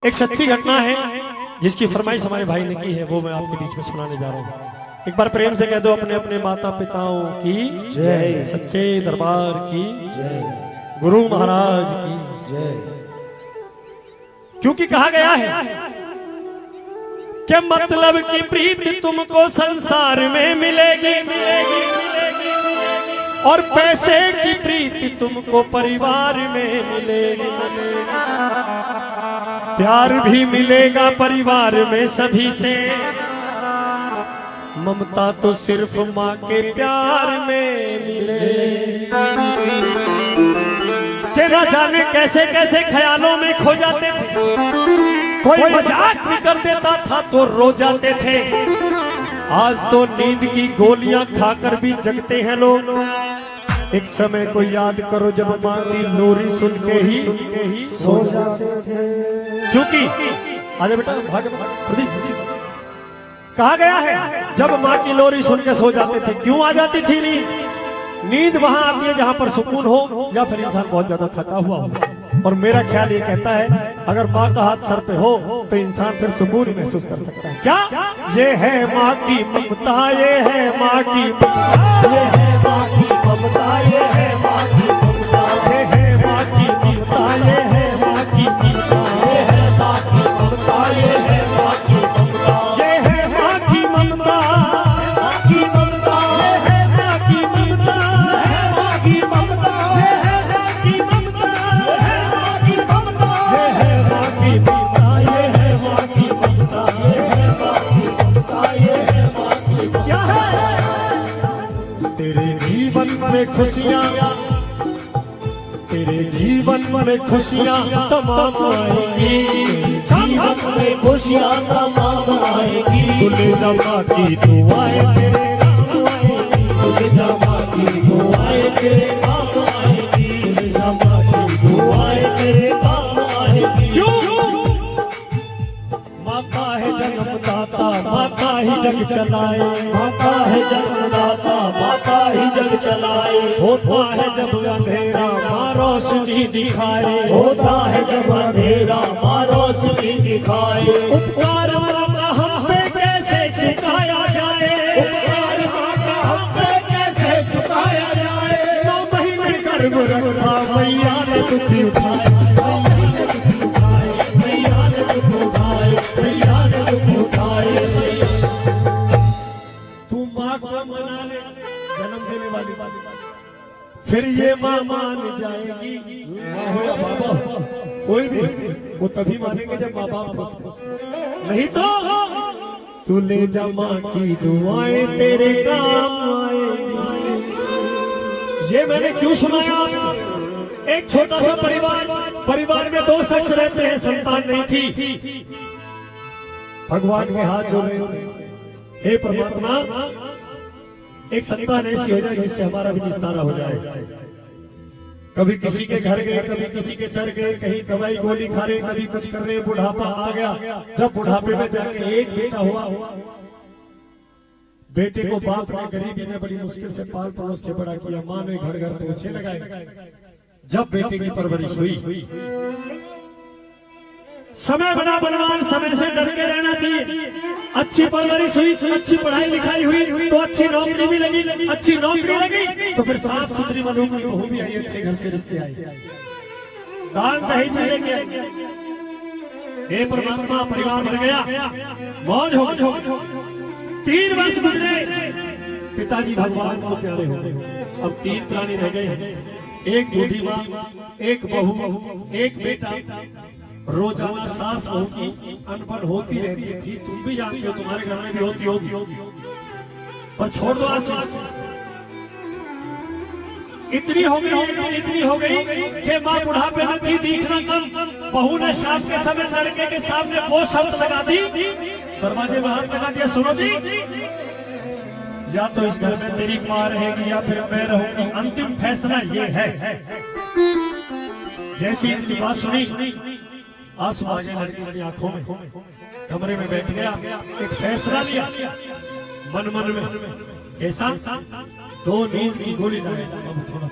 एक सच्ची घटना है जिसकी फरमाइश हमारे भाई ने की है, वो मैं आपके बीच में सुनाने जा रहा हूँ। एक बार प्रेम से कह दो अपने अपने माता पिताओं की जय, सच्चे दरबार की जय, गुरु महाराज की जय। क्योंकि कहा गया है कि मतलब की प्रीति तुमको संसार में मिलेगी, और पैसे की प्रीति तुमको परिवार में मिलेगी। प्यार भी मिलेगा परिवार में सभी से, ममता तो सिर्फ माँ के प्यार में मिले। के ना जाने कैसे कैसे ख्यालों में खो जाते थे, कोई मजाक भी कर देता था तो रो जाते थे। आज तो नींद की गोलियां खाकर भी जगते हैं लोग। एक समय को याद करो जब माँ की लोरी सुन के ही सो जाते थे। क्योंकि आजा बेटा भाग कहा गया है जब माँ की लोरी सुन के सो जाते थे। क्यों आ जाती थी नींद? नींद वहां आती है जहां पर सुकून हो या फिर इंसान बहुत ज्यादा थका हुआ हो। और मेरा ख्याल ये कहता है अगर माँ का हाथ सर पे हो तो इंसान फिर सुकून महसूस कर सकता है। क्या ये है माँ की ममता, ये है माँ की ममता, ये है माँ की ममता, ये है माँ की ममता, ये है माँ की ममता, ये है माँ की ममता, ये है माँ की ममता, ये है माँ की ममता, ये है माँ की ममता, माँ की ममता, ये है माँ की ममता, है माँ की ममता, ये है माँ की ममता, है माँ की ममता, ये है माँ की ममता, ये है माँ की ममता, ये है माँ की ममता, ये है माँ की ममता। क्या है तेरे जीवन में खुशियाँ, तेरे जीवन में खुशियाँ तमाम आएगी, जीवन में खुशियाँ तमाम आएगी। तुले जमा की दुआएं तेरे काम आएगी, तुले जमा की दुआएं तेरे काम आएगी, तुले जमा की दुआएं तेरे काम आएगी। क्यों? माता है जन्मदाता, माता ही जग चलाए, माता है जन्मदाता, माता ही जग चलाए। होता है जब अंधेरा माँ रोशनी दिखाए, होता है जब अंधेरा माँ रोशनी दिखाए। उपकार माँ का हम पे कैसे चुकाया जाए, उपकार माँ का हम पे कैसे चुकाया जाए। 9 महीने गर्भ रखा मैया ने दुख उठाए, मैया ने दुख उठाए, मैया ने दुख उठाए। तू माँ को मना ले, जन्म देने वाली फिर ये माँ मान जाएगी। बाबा कोई भी वो तभी मानेंगे जब माँ बाप खुश, नहीं तो तू ले जा माँ की दुआएं तेरे काम आएगी। ये मैंने क्यों सुनाया? एक छोटा सा परिवार में 2 शख्स रहते हैं, संतान नहीं थी। भगवान के हाथ जोड़े, हे परमात्मा एक संतान ऐसी हो जाए जिससे हमारा भी निस्तारा हो जाए। कभी किसी के घर गए, कभी किसी के सर गए, कहीं दवाई गोली खा रहे, कभी कुछ कर रहे, बुढ़ापा आ गया। जब बुढ़ापे में जाके एक बेटा हुआ, बेटे को बाप ने गरीबी में बड़ी मुश्किल से पाल पड़ोस के बड़ा किया। माँ ने घर घर पोछे लगाए। जब बेटे की परवरिश हुई, समय बना बलवान, समय से डर के रहना चाहिए। अच्छी परवरिश हुई, अच्छी पढ़ाई लिखाई हुई तो अच्छी नौकरी भी लगी, अच्छी नौकरी लगी तो फिर साफ सुथरी मनों की बहू भी आई, अच्छे घर से रिश्ते आए, दान दहेज मिले गए। हे परमात्मा परिवार भर गया, मौज हो गई। 3 वर्ष गुजरे, पिताजी भगवान को प्यारे हो गए। अब 3 प्राणी रह गए, एक बूढ़ी माँ, एक बहू, एक बेटा। रोजाना सास बहू की अनबन होती रहती थी, तुम भी जानते हो, तुम्हारे घर में भी होती होगी। पर छोड़ दो आशीष, इतनी हो गई कि माँ बुढ़ापे में थी, दिखना कम। बहू ने शाम के समय लड़के के सामने वो शब्द लगा दी, दरवाजे में हाथ लगा दिया, सुनो जी, या तो इस घर में तेरी माँ रहेगी या फिर मैं रहूंगी, अंतिम फैसला ये है। जैसी इनकी बात सुनी, आंसू आ गए लड़की की आंखों में, कमरे में बैठ गया, एक फैसला लिया मन में। कैसा? 2 नींद की गोली लाया, अब थोड़ा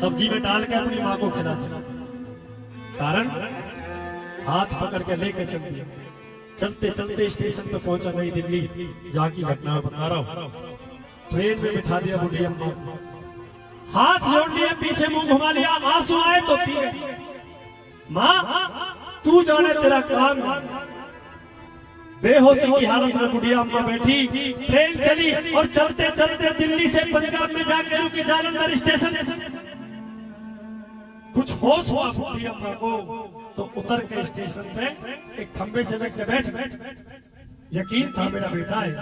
सब्जी में डाल के अपनी माँ को खिला। कारण हाथ पकड़ के लेके चल दिया। चलते चलते स्टेशन पे पहुंचा नई दिल्ली, जहाँ की घटना बता रहा हूँ। ट्रेन में बिठा दिया बुढ़ी अम्मा, हाथ जोड़ लिया, पीछे मुंह घुमा लिया, आंसू आए तो पी गई। माँ तू जाने तेरा काम। बेहोशी की हालत में बुढ़िया अम्मा बैठी, ट्रेन चली और चलते चलते दिल्ली से पंजाब में जाकर रुकी जालंधर स्टेशन। कुछ होश हुआ बुढ़ी अम्मा को तो उतर के स्टेशन पे एक खंबे से लग के बैठ। यकीन था मेरा बेटा है,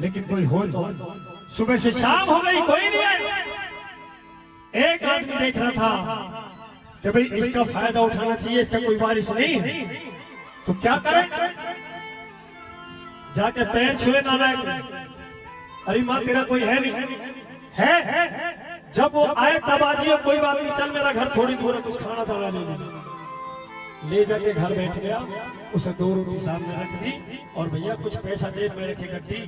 लेकिन कोई हो तो। सुबह से शाम हो गई, कोई नहीं आया। एक आदमी देख रहा था कि भाई इसका फायदा उठाना चाहिए, इसका कोई वारिस नहीं है, तो क्या करें? जाके पैर छुए नालायक, अरे माँ तेरा कोई है नहीं है। जब वो आए तब आ दिए, कोई बात नहीं, चल मेरा घर थोड़ी दूर है, कुछ खाना थोड़ा ले जाके घर बैठ गया। उसे 2 रोटी सामने रख दी और भैया कुछ पैसा जेब में रखे गड्डी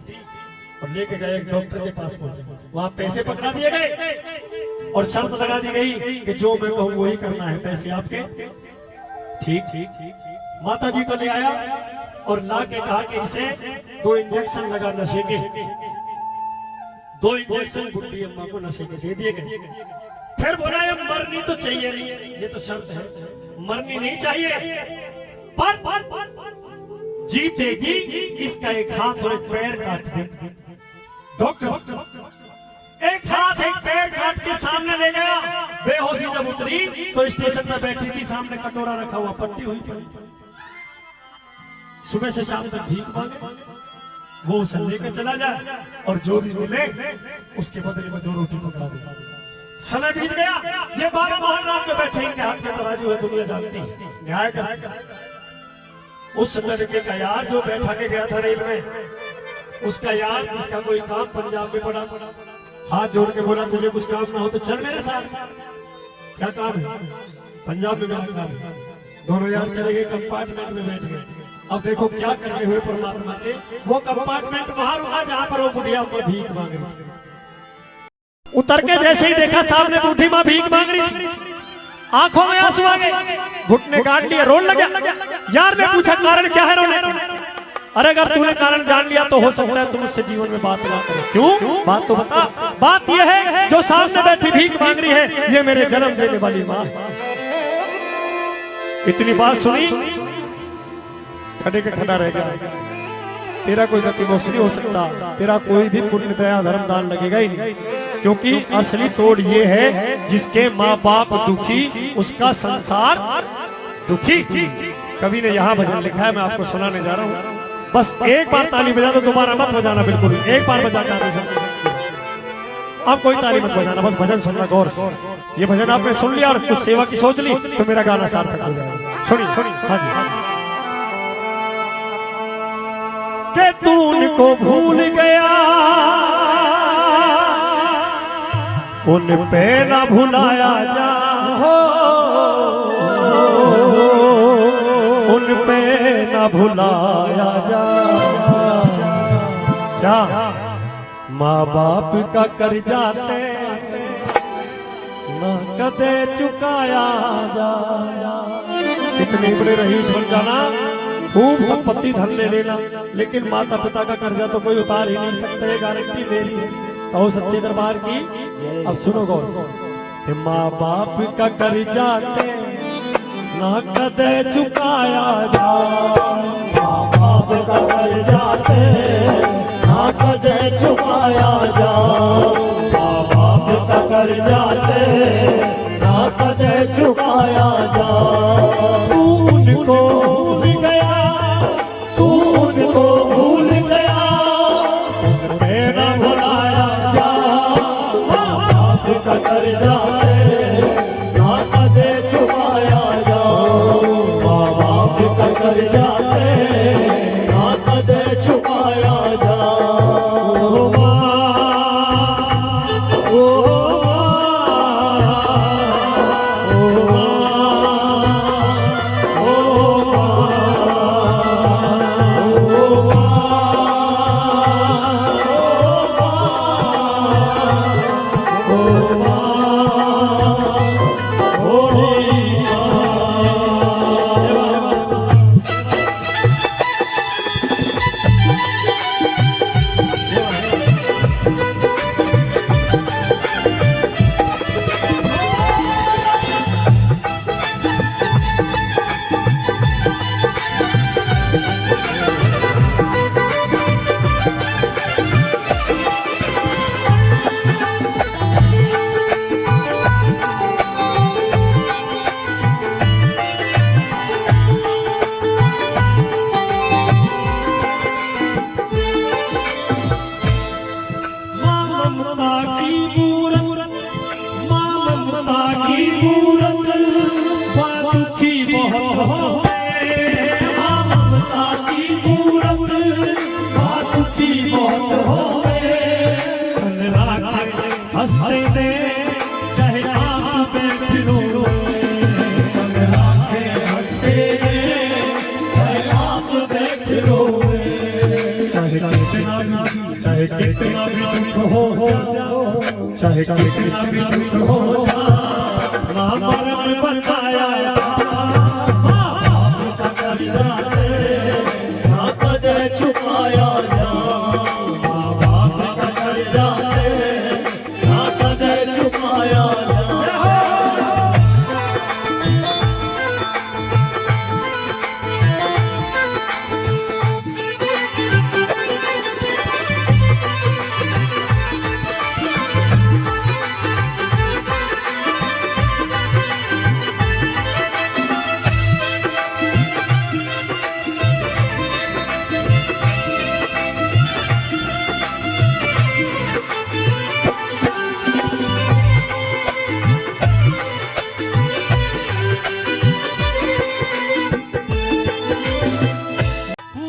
और लेके गए एक डॉक्टर के पास पहुंचे। वहां पैसे पकड़ा दिए गए और शर्त लगा दी गई कि जो मैं कहूँ वही करना है, पैसे आपके। ठीक। माता जी को ले आया और ला के कहा कि इसे 2 इंजेक्शन लगा नशे के। 2 इंजेक्शन बुढ़ी अम्मा को नशे के दे दिए गए। फिर बोला ये मरनी तो चाहिए नहीं, ये तो शर्त है, मरनी नहीं चाहिए, पर जीते जी इसका एक हाथ और एक पैर काट दे। डॉक्टर एक हाथ एक पैर काट के सामने ले गया। बेहोशी जब उतरी तो स्टेशन में बैठी थी, सामने कटोरा रखा हुआ, पट्टी हुई पड़ी। सुबह से शाम तक भीख मांगे, वो उसे लेकर चला जाए और जो भी मिले उसके बदले में 2 रोटी पकड़ा दे। समय बीत गया। ये बाबा मोहन राम जो बैठे इनके हाथ में तराजू है, दुनिया जानती है, न्याय का। उस लड़के का यार जो बैठा के गया था रेल में, उसका यार जिसका कोई काम पंजाब में पड़ा, हाथ जोड़ के बोला तुझे कुछ काम ना हो तो चल मेरे साथ। क्या काम है? पंजाब में मेरा काम है। दोनों यार चले गए, कंपार्टमेंट में बैठ गए। अब देखो क्या करने हुए परमात्मा के, वो कंपार्टमेंट बाहर हुआ जहाँ पर वो बुढ़िया अम्मा भीख मांग रही। उतर के जैसे ही देखा सामने बूढ़ी माँ भीख मांग रही थी, आंखों में आंसू आ गए, घुटने गाड़ लिए, रोने लगा। यार ने पूछा कारण क्या है रोने? अरे अगर तूने कारण जान लिया तो हो सकता है तुम उससे जीवन में बात ना करो। क्यों? बात तो बता। बात यह है जो सामने बैठी भीख मांग रही है, ये मेरे जन्म देने वाली माँ। इतनी बात सुनी, खड़े के खड़ा रह गया। तेरा कोई गति मोक्ष नहीं हो सकता, तेरा कोई भी पुण्य दया धर्म दान लगेगा ही नहीं, क्योंकि असली तोड़ ये है जिसके माँ बाप दुखी उसका संसार दुखी। कवि ने यहाँ भजन लिखा है, मैं आपको सुनाने जा रहा हूँ। बस एक बार ताली बजा दो, दोबारा मत बजाना, बिल्कुल एक बार बजा कर अब कोई ताली मत बजाना, बस भजन सुनना गौर से। ये भजन आपने सुन लिया और कुछ सेवा की सोच ली तो मेरा गाना सार्थक हो जाएगा। सुनिए। हाँ जी। के तू उनको भूल गया, उन पे ना भुलाया जा, उन पे ना भुलाया जा। क्या माँ बाप का कर्जा ना कदे चुकाया जा। कितनी बड़ी रईस बन जाना, खूब संपत्ति धन ले लेना, लेकिन माता पिता का कर्जा तो कोई उतार ही नहीं सकता, ये गारंटी मेरी है। कहो सच्चे दरबार की। अब सुनो गौर से, माँ बाप का कर्जा ना कदे चुकाया जा, माँ बाप का कर्जा ना कदे चुकाया जा, माँ बाप का कर्जा ना कदे चुकाया जा। तू उनको भूल गया, तू उनको भूल गया, मेरा भुलाया जा। माँ बाप का कर्जा ना कदे चुकाया जा, माँ बाप का कर्जा ना कदे चुकाया जा। ओ चाहे कितना भी दुख हो चाहे कितना भी दुख हो माँ बाप ने बताया ना कदे छुपाया जा, माँ बाप का कर्जा ना कदे छुपाया जा।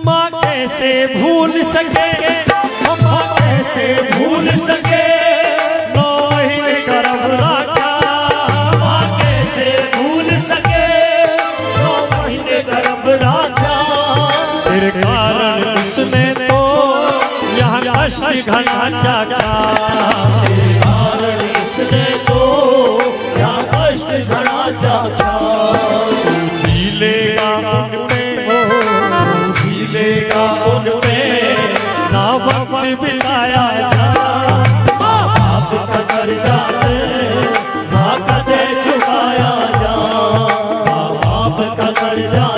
माँ कैसे भूल सके माँ कैसे भूल सके नौहीन गर्भ रखा माँ कैसे भूल सके 9 महीने गर्भ रखा। तेरे कारण उसने तो यहाँ कष्ट घना चाका तेरे कारण इसने तो क्या कष्ट घड़ा चाचा। झीलेगा उनमें ना वक्त बिताया जा बाप का कर्जा ना कदे चुकाया जा, बाप का कर्जा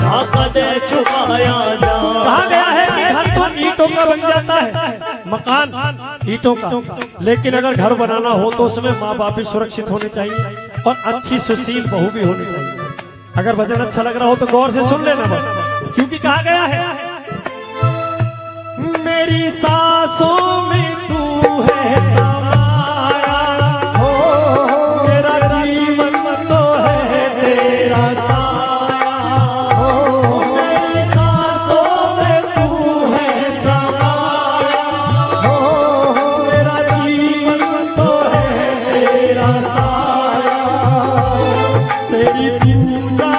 ना कदे चुकाया जा। कहा गया है कि घर तो ईंटों का बन जाता है, मकान ईंटों का, लेकिन अगर घर बनाना हो तो उसमें माँ बाप भी सुरक्षित होने चाहिए और अच्छी सुशील बहू भी होनी चाहिए। अगर भजन अच्छा लग रहा हो तो गौर से सुन लेना बस, क्योंकि कहा गया है मेरी सांसों में तू है समाया हो, मेरा जीवन तो है तेरा साया हो, मेरी सांसों में तू है समाया हो, मेरा जीवन तो है तेरा साया, तेरी पूजा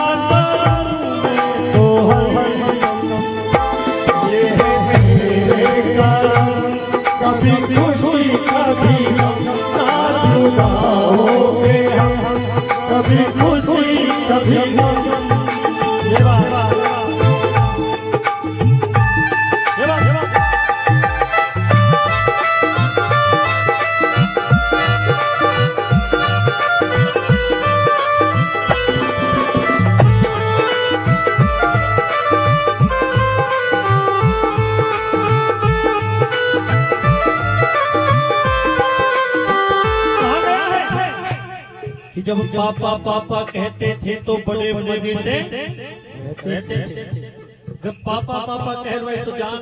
कभी खुशी कभी ना जुदा होगे हम, कभी खुशी कभी गम। ये बात जब पापा पापा कहते थे तो बड़े मजे से कहते थे, जब पापा पापा कह रहे तो जान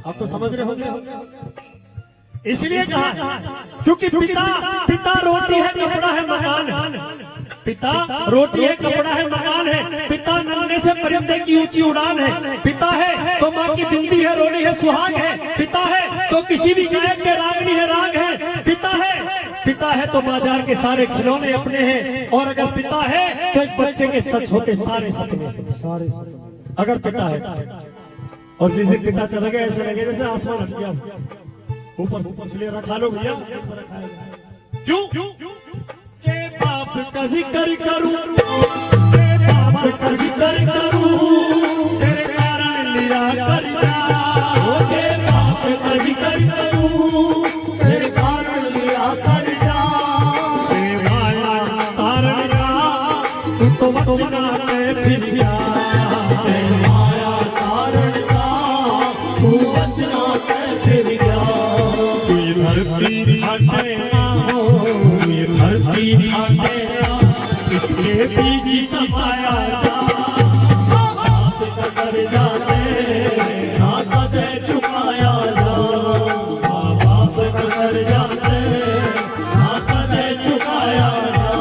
आप तो समझ रहे होंगे। इसलिए कहा क्योंकि पिता रोटी है कपड़ा है मकान है, पिता रोटी है कपड़ा है मकान है, पिता नन्हे से परिंदे की ऊंची उड़ान है, पिता है तो माँ की बिंदी है रोनी है सुहाग है, पिता है तो किसी भी गायक के रागनी है राग है, पिता है तो बाजार के सारे खिलौने अपने हैं, और अगर पिता है तो एक बच्चे के सच होते सारे सपने अगर पिता है। और जिस दिन पिता चला गया ऐसे लगे जैसे आसमान हट गया ऊपर से ले रखा लो भैया, क्यों के बाप का जिक्र करूं, के बाप का जिक्र करूं, तेरे कारण लिया कर्जा, के बाप का जिक्र करूं, तेरे कारण लिया कर्जा। तारण का तू तो बचना है फिर क्या, माया कारण का तू बचना है फिर क्या। कोई धरती हटे ना हो, कोई धरती हटे ना, इसके बीच समाया जा। बाप का कर्जा ना कदे चुकाया जा, बाप का कर्जा ना कदे चुकाया जा।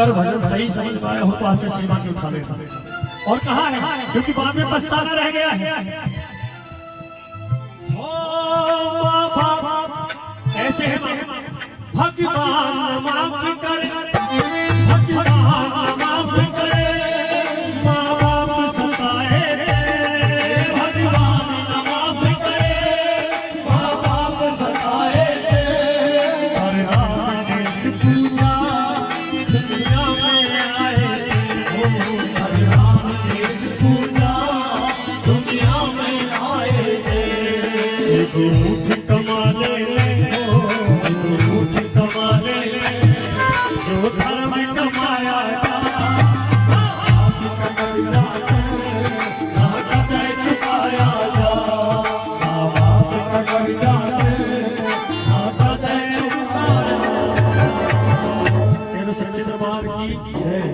अगर भजन सही समझ पाए हो तो आज से सेवा के उठा लेना। और कहा है, क्योंकि बाद में पछताना रह गया है। ओ बाबा ऐसे है भगवान माफ करे, भगवान माफ करे, माँ बाप सताए भगवान माफ करे, माँ बाप सताए। हरे राम देश पूजा दुनिया में आए। हरे राम देश पूजा दुनिया में आए। एक मुट्ठी कमा ले, एक मुट्ठी कमा ले, जो धर्म कमाया